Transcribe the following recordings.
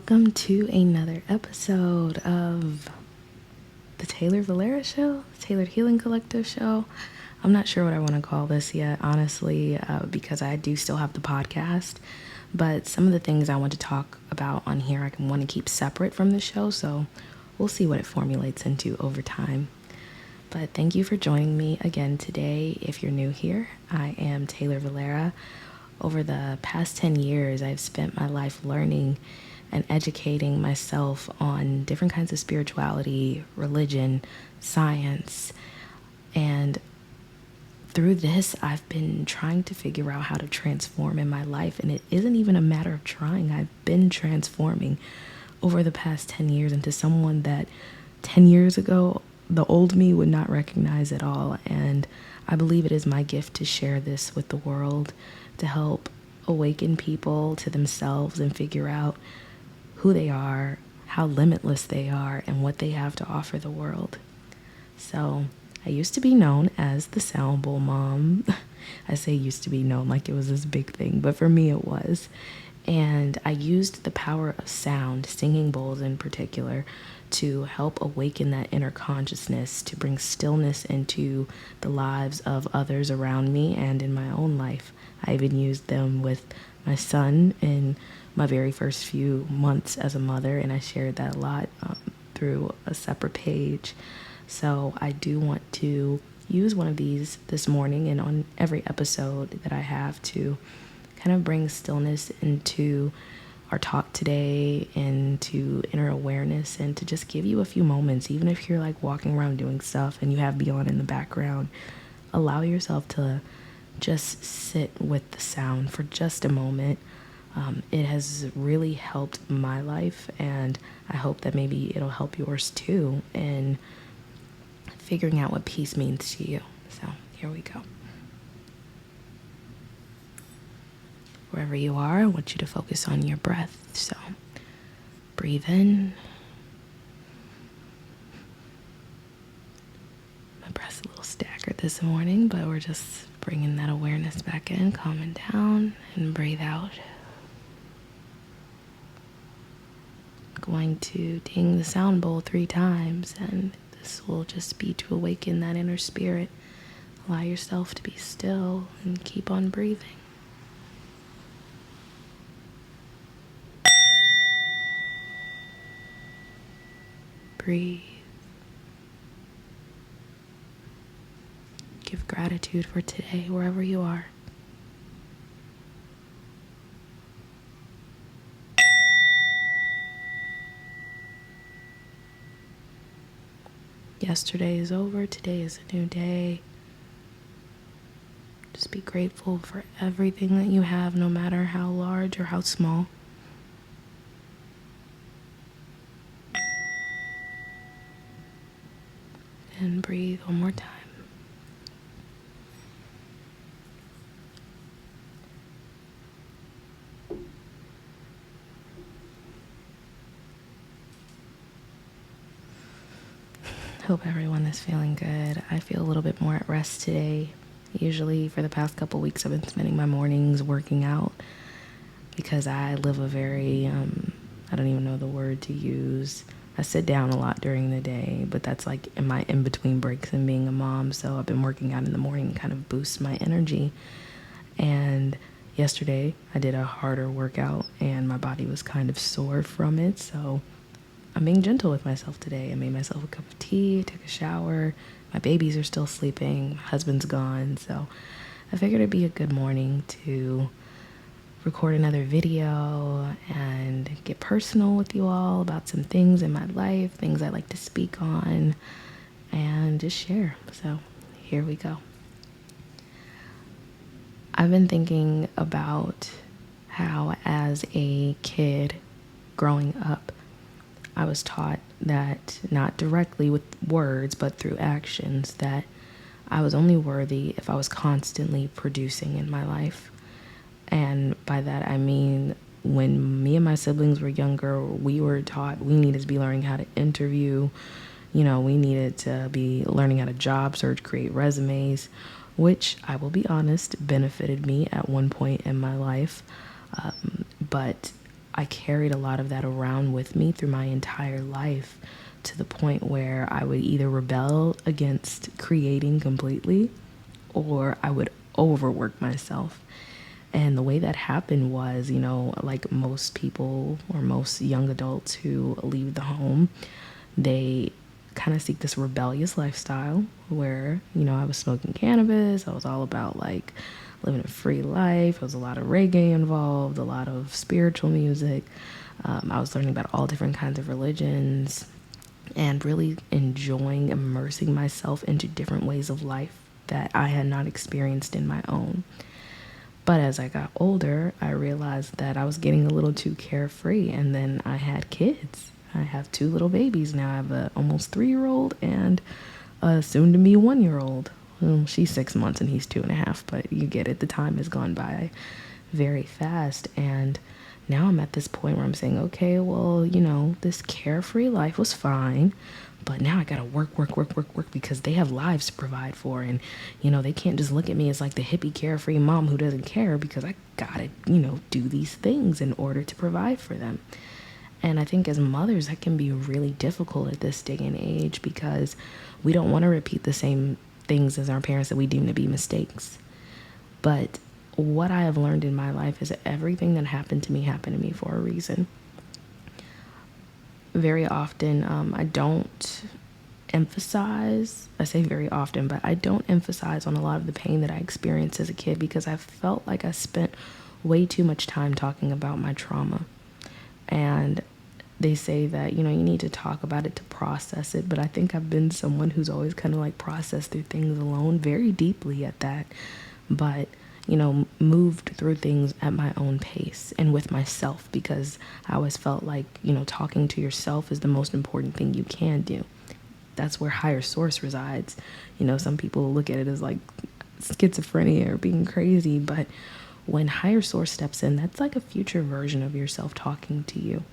welcome to another episode of the Taylor Valera Show, Tailored Healing Collective Show. I'm not sure what I want to call this yet, honestly, because I do still have the podcast, but some of the things I want to talk about on here I want to keep separate from the show, so we'll see what it formulates into over time. But thank you for joining me again today. If you're new here, I am Taylor Valera. Over the past 10 years, I've spent my life learning and educating myself on different kinds of spirituality, religion, science, and through this, I've been trying to figure out how to transform in my life, and it isn't even a matter of trying. I've been transforming over the past 10 years into someone that 10 years ago, the old me would not recognize at all, and I believe it is my gift to share this with the world, to help awaken people to themselves and figure out who they are, how limitless they are, and what they have to offer the world. So I used to be known as the sound bowl mom. I say used to be known like it was this big thing, but for me it was. And I used the power of sound, singing bowls in particular, to help awaken that inner consciousness, to bring stillness into the lives of others around me and in my own life. I even used them with my son in my very first few months as a mother, and I shared that a lot through a separate page. So I do want to use one of these this morning and on every episode that I have to kind of bring stillness into our talk today, into inner awareness, and to just give you a few moments, even if you're like walking around doing stuff and you have Beyond in the background, allow yourself to just sit with the sound for just a moment. It has really helped my life, and I hope that maybe it'll help yours too in figuring out what peace means to you. So here we go. Wherever you are, I want you to focus on your breath. So breathe in. My breath's a little staggered this morning, but we're just bringing that awareness back in, calming down, and breathe out. Going to ding the sound bowl 3 times, and this will just be to awaken that inner spirit. Allow yourself to be still and keep on breathing. Breathe. Give gratitude for today, wherever you are. Yesterday is over. Today is a new day. Just be grateful for everything that you have, no matter how large or how small. And breathe one more time. Hope everyone is feeling good. I feel a little bit more at rest today. Usually for the past couple weeks I've been spending my mornings working out because I live a very, I don't even know the word to use. I sit down a lot during the day, but that's like in my in-between breaks and being a mom. So I've been working out in the morning to kind of boost my energy. And yesterday I did a harder workout and my body was kind of sore from it. So I'm being gentle with myself today. I made myself a cup of tea, took a shower. My babies are still sleeping. My husband's gone. So I figured it'd be a good morning to record another video and get personal with you all about some things in my life, things I like to speak on, and just share. So here we go. I've been thinking about how as a kid growing up, I was taught that, not directly with words, but through actions, that I was only worthy if I was constantly producing in my life. And by that, I mean, when me and my siblings were younger, we were taught we needed to be learning how to interview. We needed to be learning how to job search, create resumes, which I will be honest, benefited me at one point in my life. But I carried a lot of that around with me through my entire life, to the point where I would either rebel against creating completely, or I would overwork myself. And the way that happened was, like most people or most young adults who leave the home, they kind of seek this rebellious lifestyle where, I was smoking cannabis. I was all about like living a free life. There was a lot of reggae involved, a lot of spiritual music. I was learning about all different kinds of religions and really enjoying immersing myself into different ways of life that I had not experienced in my own. But as I got older, I realized that I was getting a little too carefree, and then I had kids. I have two little babies now. I have a almost 3-year-old and a soon-to-be 1-year-old. Well, she's 6 months and he's 2.5, but you get it. The time has gone by very fast, and now I'm at this point where I'm saying, okay, well, this carefree life was fine, but now I gotta work because they have lives to provide for. And, they can't just look at me as like the hippie carefree mom who doesn't care, because I gotta, do these things in order to provide for them. And I think as mothers, that can be really difficult at this day and age, because we don't want to repeat the same things as our parents that we deem to be mistakes. But what I have learned in my life is that everything that happened to me for a reason. Very often, I don't emphasize, I say very often, but I don't emphasize on a lot of the pain that I experienced as a kid, because I felt like I spent way too much time talking about my trauma. And they say that, you need to talk about it to process it. But I think I've been someone who's always kind of like processed through things alone, very deeply at that. But, moved through things at my own pace and with myself, because I always felt like, talking to yourself is the most important thing you can do. That's where higher source resides. Some people look at it as like schizophrenia or being crazy, but when higher source steps in, that's like a future version of yourself talking to you.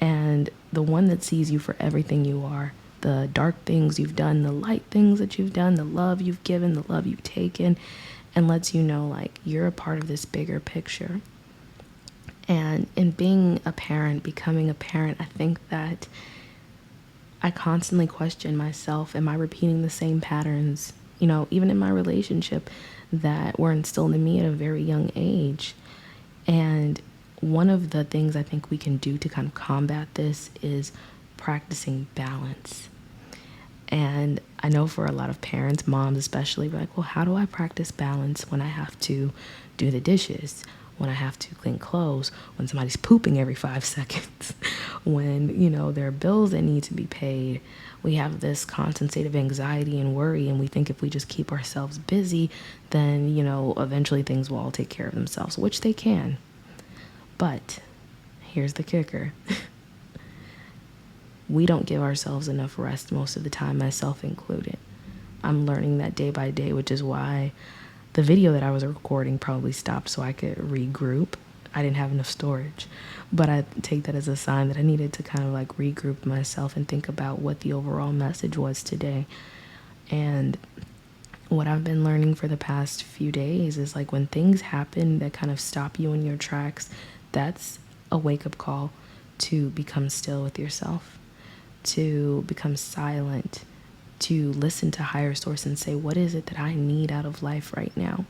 And the one that sees you for everything you are, the dark things you've done, the light things that you've done, the love you've given, the love you've taken, and lets you know like you're a part of this bigger picture. And in being a parent, becoming a parent, I think that I constantly question myself. Am I repeating the same patterns, even in my relationship, that were instilled in me at a very young age? And one of the things I think we can do to kind of combat this is practicing balance. And I know for a lot of parents, moms especially, we're like, well, how do I practice balance when I have to do the dishes, when I have to clean clothes, when somebody's pooping every 5 seconds, when, there are bills that need to be paid? We have this constant state of anxiety and worry, and we think if we just keep ourselves busy, then, eventually things will all take care of themselves, which they can. But here's the kicker. We don't give ourselves enough rest most of the time, myself included. I'm learning that day by day, which is why the video that I was recording probably stopped so I could regroup. I didn't have enough storage, but I take that as a sign that I needed to kind of like regroup myself and think about what the overall message was today. And what I've been learning for the past few days is like when things happen that kind of stop you in your tracks, that's a wake-up call to become still with yourself, to become silent, to listen to higher source and say, what is it that I need out of life right now?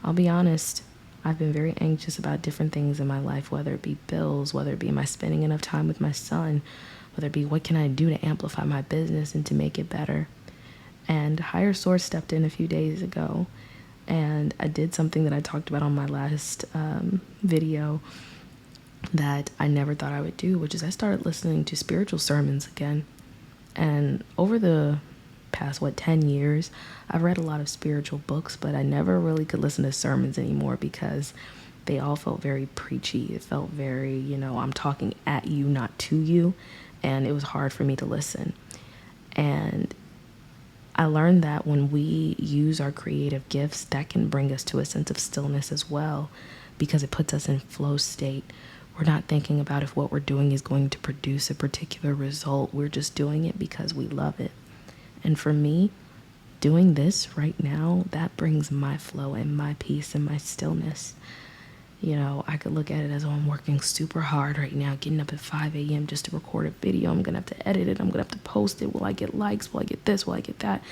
I'll be honest, I've been very anxious about different things in my life, whether it be bills, whether it be am I spending enough time with my son, whether it be what can I do to amplify my business and to make it better. And higher source stepped in a few days ago, and I did something that I talked about on my last video that I never thought I would do, which is I started listening to spiritual sermons again. And over the past, 10 years, I've read a lot of spiritual books, but I never really could listen to sermons anymore because they all felt very preachy. It felt very, I'm talking at you, not to you. And it was hard for me to listen. And I learned that when we use our creative gifts, that can bring us to a sense of stillness as well, because it puts us in flow state. We're not thinking about if what we're doing is going to produce a particular result. We're just doing it because we love it. And for me, doing this right now, that brings my flow and my peace and my stillness. I could look at it as, oh, I'm working super hard right now, getting up at 5 a.m. just to record a video. I'm going to have to edit it. I'm going to have to post it. Will I get likes? Will I get this? Will I get that?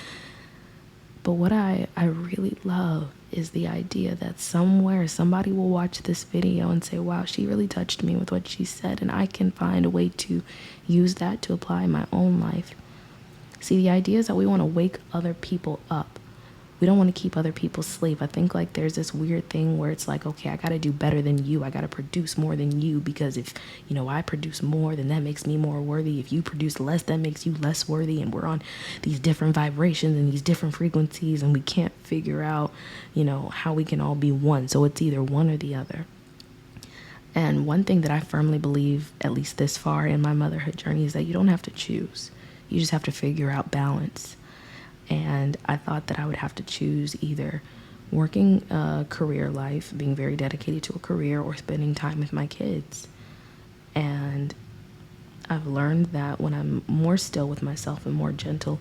But what I really love is the idea that somewhere somebody will watch this video and say, wow, she really touched me with what she said. And I can find a way to use that to apply in my own life. See, the idea is that we want to wake other people up. We don't want to keep other people asleep. I think like there's this weird thing where it's like, okay, I got to do better than you. I got to produce more than you, because if, I produce more, then that makes me more worthy. If you produce less, that makes you less worthy. And we're on these different vibrations and these different frequencies, and we can't figure out, how we can all be one. So it's either one or the other. And one thing that I firmly believe, at least this far in my motherhood journey, is that you don't have to choose. You just have to figure out balance. And I thought that I would have to choose either working a career life, being very dedicated to a career, or spending time with my kids. And I've learned that when I'm more still with myself and more gentle,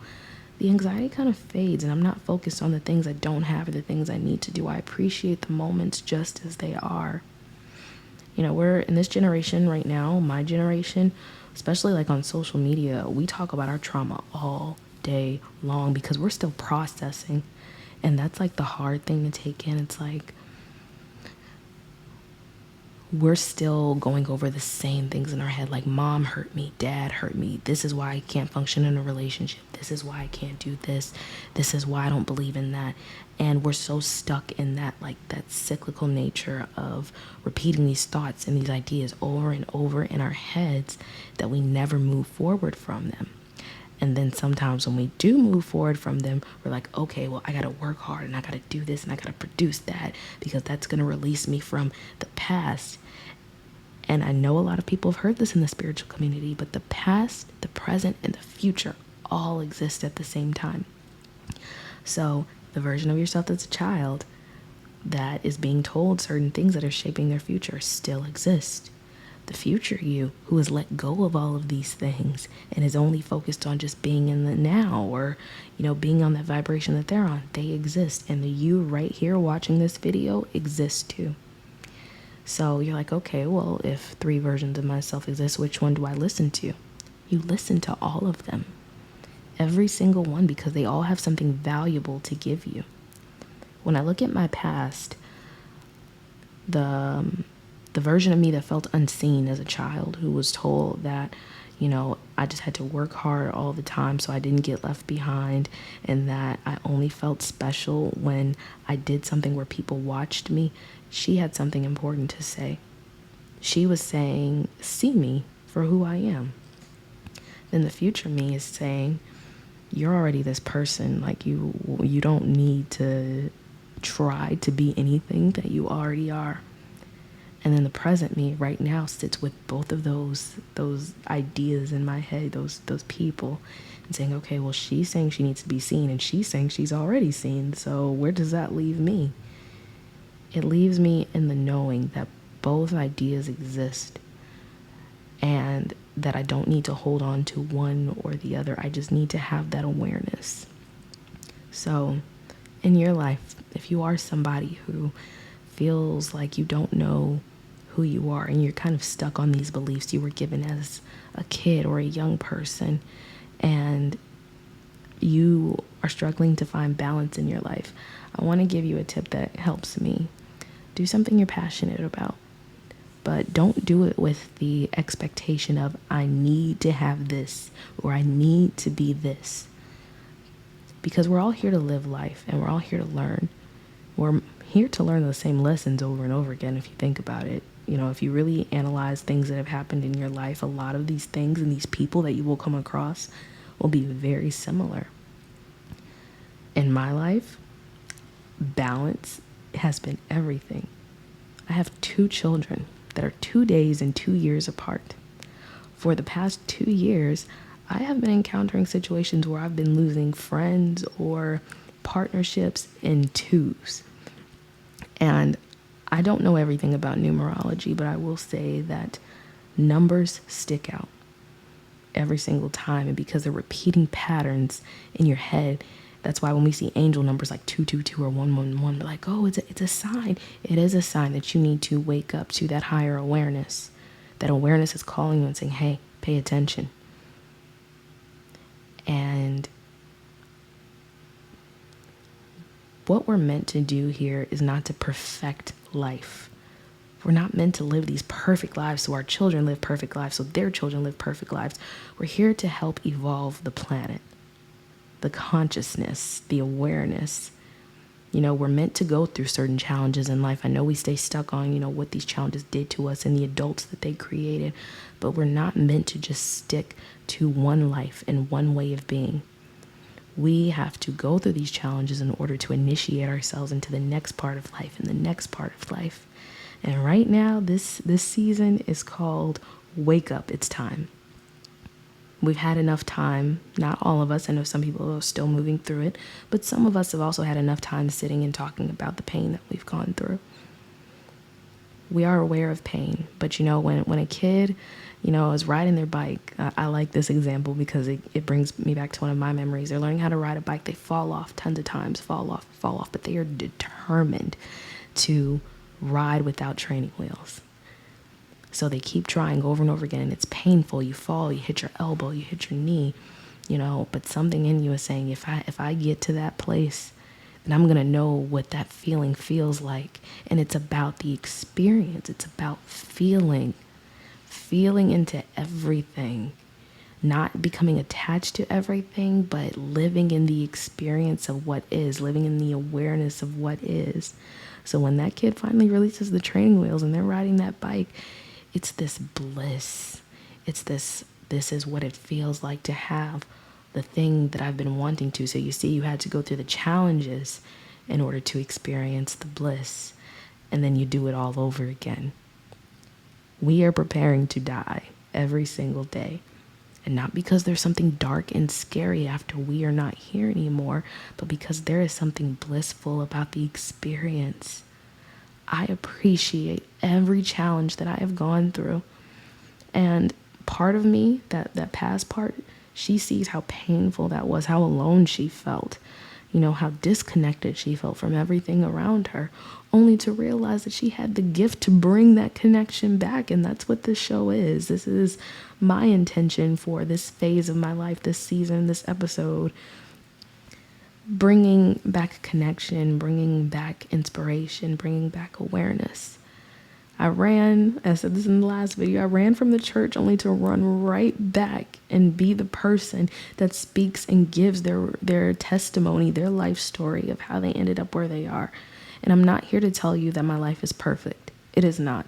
the anxiety kind of fades, and I'm not focused on the things I don't have or the things I need to do. I appreciate the moments just as they are. We're in this generation right now, my generation, especially like on social media, we talk about our trauma all day long because we're still processing. And that's like the hard thing to take in. It's like we're still going over the same things in our head, like mom hurt me, dad hurt me, this is why I can't function in a relationship, this is why I can't do this is why I don't believe in that. And we're so stuck in that, like that cyclical nature of repeating these thoughts and these ideas over and over in our heads that we never move forward from them. And then sometimes when we do move forward from them, we're like, okay, well, I got to work hard and I got to do this and I got to produce that, because that's going to release me from the past. And I know a lot of people have heard this in the spiritual community, but the past, the present, and the future all exist at the same time. So the version of yourself that's a child that is being told certain things that are shaping their future still exist. The future you, who has let go of all of these things and is only focused on just being in the now, or being on that vibration that they're on, they exist. And the you right here watching this video exists too. So you're like, okay, well, if 3 versions of myself exist, which one do I listen to? You listen to all of them, every single one, because they all have something valuable to give you. When I look at my past, the version of me that felt unseen as a child, who was told that, I just had to work hard all the time so I didn't get left behind, and that I only felt special when I did something where people watched me, she had something important to say. She was saying, see me for who I am. Then the future me is saying, you're already this person. Like you don't need to try to be anything that you already are. And then the present me right now sits with both of those ideas in my head, those people, and saying, okay, well, she's saying she needs to be seen, and she's saying she's already seen. So where does that leave me? It leaves me in the knowing that both ideas exist, and that I don't need to hold on to one or the other. I just need to have that awareness. So in your life, if you are somebody who feels like you don't know who you are, and you're kind of stuck on these beliefs you were given as a kid or a young person, and you are struggling to find balance in your life, I want to give you a tip that helps me. Do something you're passionate about, but don't do it with the expectation of, I need to have this, or I need to be this. Because we're all here to live life, and we're all here to learn. We're here to learn the same lessons over and over again, if you think about it. If you really analyze things that have happened in your life, a lot of these things and these people that you will come across will be very similar. In my life, balance has been everything. I have 2 children that are 2 days and 2 years apart. For the past 2 years, I have been encountering situations where I've been losing friends or partnerships in 2s. And I don't know everything about numerology, but I will say that numbers stick out every single time. And because they're repeating patterns in your head, That's why when we see angel numbers like 222 or 111, we're like, oh, it's a sign. It is a sign that you need to wake up to that higher awareness. That awareness is calling you and saying, hey, pay attention. And what we're meant to do here is not to perfect life. We're not meant to live these perfect lives so our children live perfect lives, so their children live perfect lives. We're here to help evolve the planet, the consciousness, the awareness. We're meant to go through certain challenges in life. I know we stay stuck on, what these challenges did to us and the adults that they created, but we're not meant to just stick to one life and one way of being. We have to go through these challenges in order to initiate ourselves into the next part of life and the next part of life. And right now, this season is called Wake Up, It's Time. We've had enough time, not all of us, I know some people are still moving through it, but some of us have also had enough time sitting and talking about the pain that we've gone through. We are aware of pain, but when a kid, is riding their bike, I like this example because it brings me back to one of my memories. They're learning how to ride a bike, they fall off tons of times, fall off, but they are determined to ride without training wheels. So they keep trying over and over again, and it's painful. You fall, you hit your elbow, you hit your knee, but something in you is saying, if I get to that place, then I'm going to know what that feeling feels like. And it's about the experience. It's about feeling into everything, not becoming attached to everything, but living in the experience of what is, living in the awareness of what is. So when that kid finally releases the training wheels and they're riding that bike, it's this bliss. It's this is what it feels like to have the thing that I've been wanting to. So you see, you had to go through the challenges in order to experience the bliss. And then you do it all over again. We are preparing to die every single day. And not because there's something dark and scary after we are not here anymore, but because there is something blissful about the experience. I appreciate every challenge that I have gone through. And part of me, that past part, she sees how painful that was, how alone she felt, how disconnected she felt from everything around her, only to realize that she had the gift to bring that connection back. And that's what this show is. This is my intention for this phase of my life, this season, this episode. Bringing back connection, bringing back inspiration, bringing back awareness. I said this in the last video, I ran from the church only to run right back and be the person that speaks and gives their testimony, their life story of how they ended up where they are. And I'm not here to tell you that my life is perfect. It is not.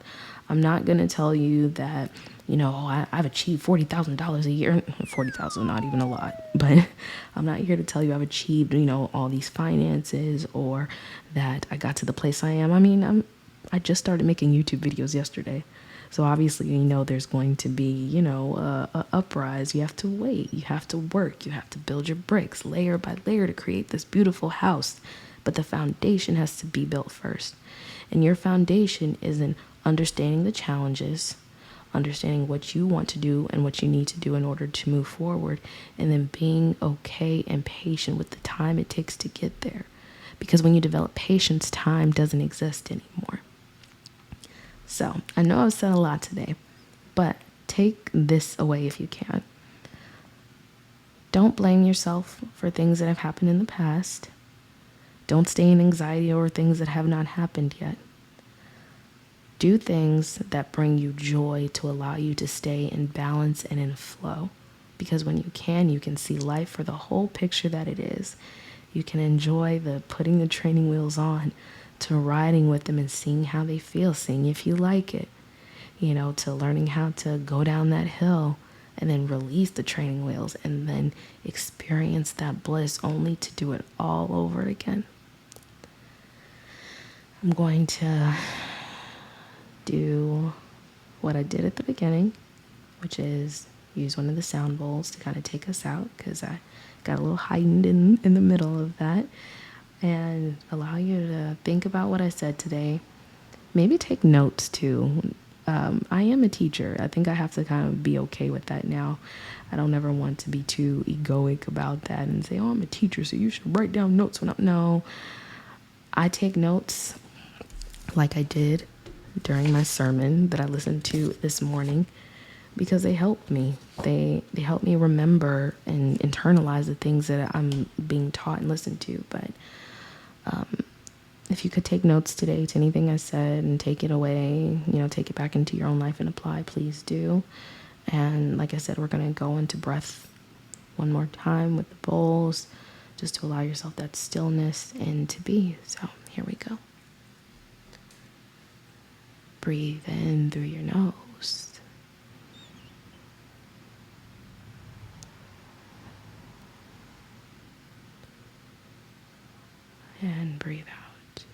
I'm not going to tell you that, I've achieved $40,000 a year. 40,000, not even a lot. But I'm not here to tell you I've achieved, all these finances or that I got to the place I am. I mean, I just started making YouTube videos yesterday. So obviously, there's going to be, a uprise. You have to wait. You have to work. You have to build your bricks layer by layer to create this beautiful house. But the foundation has to be built first. And your foundation is in understanding the challenges, understanding what you want to do and what you need to do in order to move forward, and then being okay and patient with the time it takes to get there. Because when you develop patience, time doesn't exist anymore. So I know I've said a lot today, but take this away if you can. Don't blame yourself for things that have happened in the past. Don't stay in anxiety over things that have not happened yet. Do things that bring you joy to allow you to stay in balance and in flow. Because when you can see life for the whole picture that it is. You can enjoy the putting the training wheels on, to riding with them and seeing how they feel, seeing if you like it, to learning how to go down that hill and then release the training wheels and then experience that bliss only to do it all over again. I'm going to do what I did at the beginning, which is use one of the sound bowls to kind of take us out, because I got a little heightened in the middle of that, and allow you to think about what I said today. Maybe take notes too. I am a teacher. I think I have to kind of be okay with that now. I don't ever want to be too egoic about that and say, oh, I'm a teacher, so you should write down notes when I'm... No, I take notes like I did during my sermon that I listened to this morning because they help me. They help me remember and internalize the things that I'm being taught and listened to. But if you could take notes today to anything I said and take it away, take it back into your own life and apply, please do. And like I said, we're going to go into breath one more time with the bowls, just to allow yourself that stillness and to be. So here we go. Breathe in through your nose. And breathe out.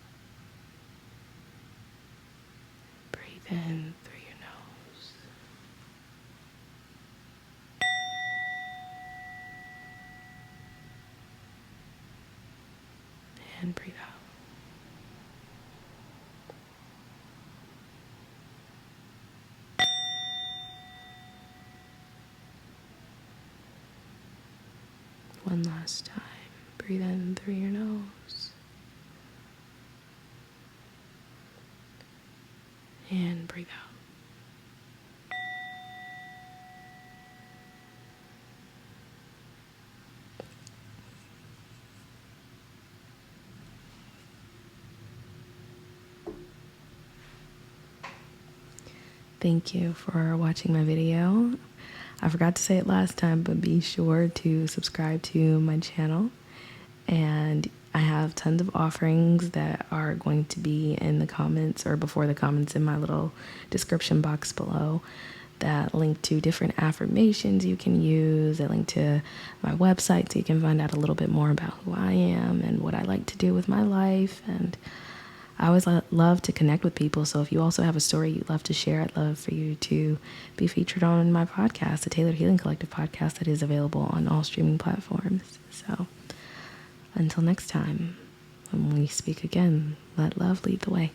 Breathe in through your nose. And breathe out. One last time. Breathe in through your nose. And breathe out. Thank you for watching my video. I forgot to say it last time, but be sure to subscribe to my channel. And I have tons of offerings that are going to be in the comments or before the comments in my little description box below that link to different affirmations you can use, that link to my website so you can find out a little bit more about who I am and what I like to do with my life. And I always love to connect with people. So if you also have a story you'd love to share, I'd love for you to be featured on my podcast, the Tailored Healing Collective podcast that is available on all streaming platforms. So until next time, when we speak again, let love lead the way.